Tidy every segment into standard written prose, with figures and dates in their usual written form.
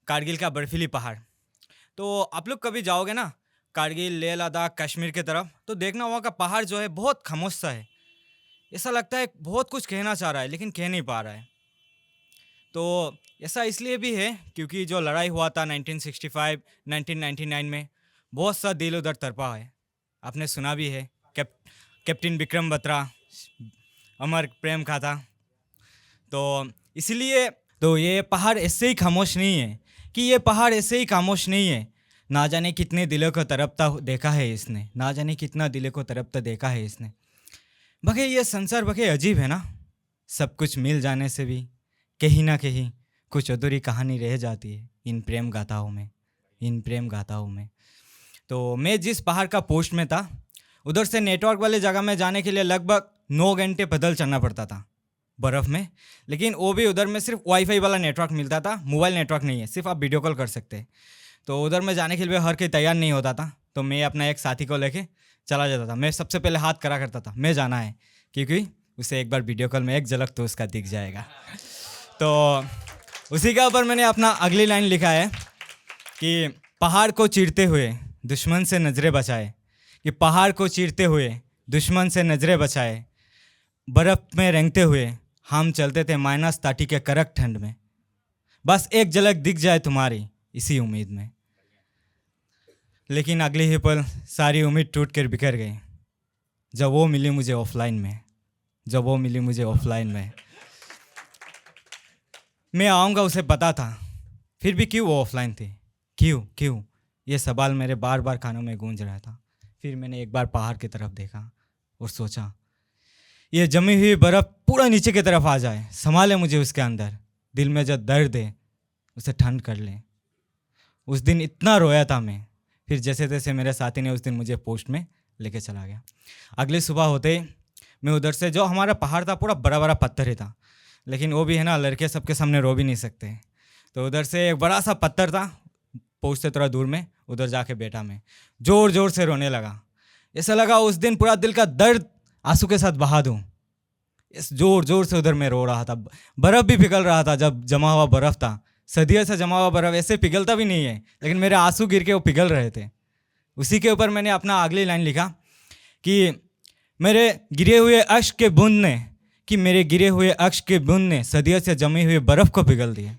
कारगिल का बर्फीली पहाड़। तो आप लोग कभी जाओगे ना कारगिल, लेह लद्दाख, कश्मीर की तरफ, तो देखना वहाँ का पहाड़ जो है बहुत खामोश सा है। ऐसा लगता है बहुत कुछ कहना चाह रहा है लेकिन कह नहीं पा रहा है। तो ऐसा इसलिए भी है क्योंकि जो लड़ाई हुआ था 1965 1999 में, बहुत सा दिल उधर तड़पा है। आपने सुना भी है। कैप्टन विक्रम बत्रा, अमर प्रेम कथा। तो इसलिए तो ये पहाड़ ऐसे ही खामोश नहीं है कि ये पहाड़ ऐसे ही खामोश नहीं है। ना जाने कितने दिलों को तड़पता देखा है इसने, ना जाने कितना दिलों को तड़पता देखा है इसने। बगे ये संसार बगे अजीब है ना। सब कुछ मिल जाने से भी कहीं ना कहीं कुछ अधूरी कहानी रह जाती है इन प्रेम गाथाओं में, इन प्रेम गाथाओं में। तो मैं जिस पहाड़ का पोस्ट में था, उधर से नेटवर्क वाले जगह में जाने के लिए लगभग 9 घंटे पैदल चलना पड़ता था बर्फ़ में। लेकिन वो भी उधर में सिर्फ वाईफाई वाला नेटवर्क मिलता था, मोबाइल नेटवर्क नहीं है, सिर्फ आप वीडियो कॉल कर सकते हैं। तो उधर में जाने के लिए हर कोई तैयार नहीं होता था, तो मैं अपना एक साथी को लेके चला जाता था। मैं सबसे पहले हाथ करा करता था, मैं जाना है, क्योंकि उसे एक बार वीडियो कॉल में एक झलक तो उसका दिख जाएगा। तो उसी के ऊपर मैंने अपना अगली लाइन लिखा है कि पहाड़ को चीरते हुए दुश्मन से नज़रें बचाए, कि पहाड़ को चीरते हुए दुश्मन से नज़रें बचाए, बर्फ़ में रेंगते हुए हम चलते थे -30 के कड़क ठंड में। बस एक झलक दिख जाए तुम्हारी इसी उम्मीद में। लेकिन अगले ही पल सारी उम्मीद टूट कर बिखर गई जब वो मिली मुझे ऑफलाइन में, जब वो मिली मुझे ऑफलाइन में। मैं आऊँगा उसे पता था, फिर भी क्यों वो ऑफलाइन थी, क्यों क्यों, ये सवाल मेरे बार बार कानों में गूंज रहा था। फिर मैंने एक बार पहाड़ की तरफ देखा और सोचा ये जमी हुई बर्फ़ पूरा नीचे की तरफ आ जाए, संभाले मुझे उसके अंदर, दिल में जो दर्द है उसे ठंड कर ले। उस दिन इतना रोया था मैं, फिर जैसे तैसे मेरे साथी ने उस दिन मुझे पोस्ट में लेके चला गया। अगली सुबह होते ही मैं उधर से, जो हमारा पहाड़ था पूरा बड़ा बड़ा पत्थर ही था, लेकिन वो भी है ना, लड़के सबके सामने रो भी नहीं सकते। तो उधर से एक बड़ा सा पत्थर था, पहुँचते थोड़ा दूर में, उधर जाके बैठा मैं, ज़ोर ज़ोर से रोने लगा। ऐसा लगा उस दिन पूरा दिल का दर्द आंसू के साथ बहा दूँ। इस ज़ोर ज़ोर से उधर मैं रो रहा था। बर्फ़ भी पिघल रहा था, जब जमा हुआ बर्फ़ था, सदियों से जमा हुआ बर्फ़ ऐसे पिघलता भी नहीं है, लेकिन मेरे आंसू गिर के वो पिघल रहे थे। उसी के ऊपर मैंने अपना अगली लाइन लिखा कि मेरे गिरे हुए अश्क के बूंद ने, कि मेरे गिरे हुए अश्क के बूंद ने सदियों से जमी हुई बर्फ़ को पिघल दिया,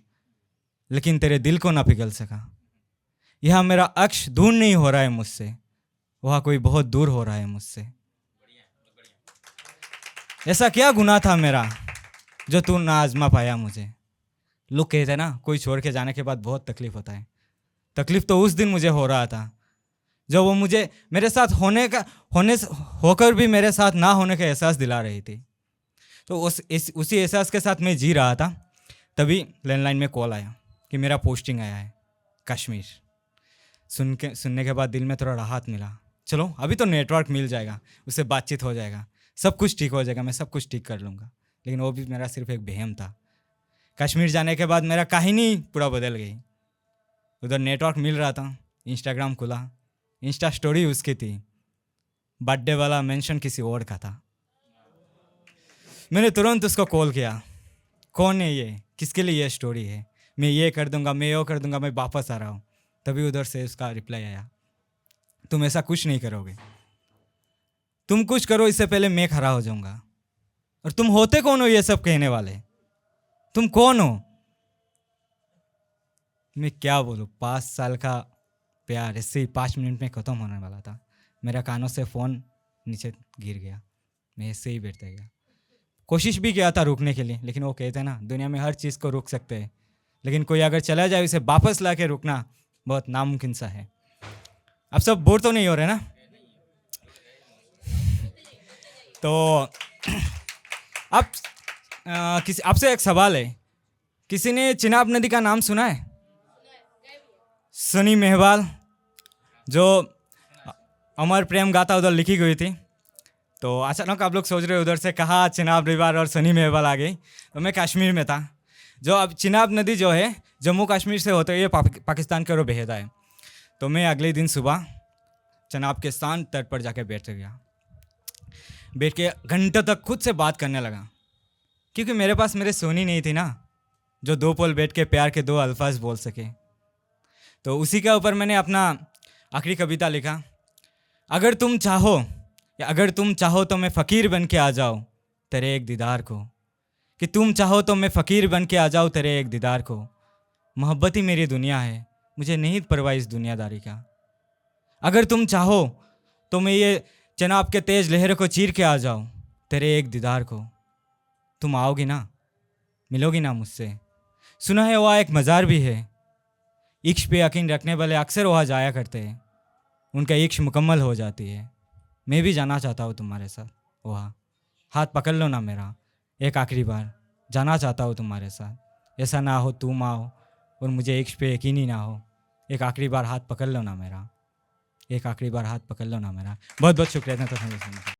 लेकिन तेरे दिल को ना पिघल सका। यह मेरा अक्ष दूर नहीं हो रहा है मुझसे, वह कोई बहुत दूर हो रहा है मुझसे। ऐसा क्या गुनाह था मेरा जो तू ना आजमा पाया मुझे। लोग कहते हैं ना, कोई छोड़ के जाने के बाद बहुत तकलीफ होता है। तकलीफ तो उस दिन मुझे हो रहा था जब वो मुझे मेरे साथ होकर भी मेरे साथ ना होने का एहसास दिला रही थी। तो उसी एहसास के साथ मैं जी रहा था, तभी लैंडलाइन में कॉल आया कि मेरा पोस्टिंग आया है कश्मीर। सुनने के बाद दिल में थोड़ा राहत मिला। चलो अभी तो नेटवर्क मिल जाएगा, उससे बातचीत हो जाएगा, सब कुछ ठीक हो जाएगा, मैं सब कुछ ठीक कर लूँगा। लेकिन वो भी मेरा सिर्फ एक वहम था। कश्मीर जाने के बाद मेरा कहानी पूरा बदल गई। उधर नेटवर्क मिल रहा था, इंस्टाग्राम खुला, इंस्टा स्टोरी उसकी थी, बर्थडे वाला मेंशन किसी और का था। मैंने तुरंत उसको कॉल किया, कौन है ये, किसके लिए ये स्टोरी है, मैं ये कर दूंगा, मैं वो कर दूंगा, मैं वापस आ रहा हूँ। तभी उधर से उसका रिप्लाई आया, तुम ऐसा कुछ नहीं करोगे, तुम कुछ करो इससे पहले मैं खड़ा हो जाऊंगा। और तुम होते कौन हो ये सब कहने वाले, तुम कौन हो। मैं क्या बोलूँ, 5 साल का प्यार ऐसे ही 5 मिनट में ख़त्म होने वाला था। मेरा कानों से फ़ोन नीचे गिर गया, मैं ऐसे ही बैठते गया। कोशिश भी किया था रुकने के लिए, लेकिन वो कहते हैं ना, दुनिया में हर चीज़ को रुक सकते हैं, लेकिन कोई अगर चला जाए उसे वापस ला के रुकना बहुत नामुमकिन सा है। आप सब बोर तो नहीं हो रहे ना। तो आप आपसे एक सवाल है, किसी ने चिनाब नदी का नाम सुना है? सनी मेहवाल, जो अमर प्रेम गाथा उधर लिखी गई थी। तो अचानक आप लोग सोच रहे हो उधर से कहाँ चिनाब रिवर और सनी मेहवाल आ गई। तो मैं कश्मीर में था। जो अब चिनाब नदी जो है जम्मू कश्मीर से होते हुए पाकिस्तान की ओर बहता है। तो मैं अगले दिन सुबह चिनाब के शांत तट पर जाके बैठ गया। बैठ के घंटों तक खुद से बात करने लगा, क्योंकि मेरे पास मेरे सोनी नहीं थी ना, जो 2 पल बैठ के प्यार के 2 अल्फाज बोल सके। तो उसी के ऊपर मैंने अपना आखिरी कविता लिखा। अगर तुम चाहो अगर तुम चाहो तो मैं फ़कीर बन के आ जाऊँ तेरे एक दीदार को, कि तुम चाहो तो मैं फ़कीर बन के आ जाऊँ तेरे एक दीदार को। मोहब्बत ही मेरी दुनिया है, मुझे नहीं परवाह इस दुनियादारी का। अगर तुम चाहो तो मैं ये जनाब के तेज लहर को चीर के आ जाऊँ तेरे एक दीदार को। तुम आओगी ना, मिलोगी ना मुझसे। सुना है वहाँ एक मज़ार भी है, इश्क पे यकीन रखने वाले अक्सर वहाँ जाया करते हैं, उनका इश्क मुकम्मल हो जाती है। मैं भी जाना चाहता हूँ तुम्हारे साथ वहाँ, हाथ पकड़ लो ना मेरा एक आखिरी बार, जाना चाहता हूँ तुम्हारे साथ। ऐसा ना हो तुम आओ और मुझे इश्क पे यकीन ही ना हो, एक आखिरी बार हाथ पकड़ लो ना मेरा, एक आखिरी बार हाथ पकड़ लो ना मेरा। बहुत बहुत शुक्रिया था।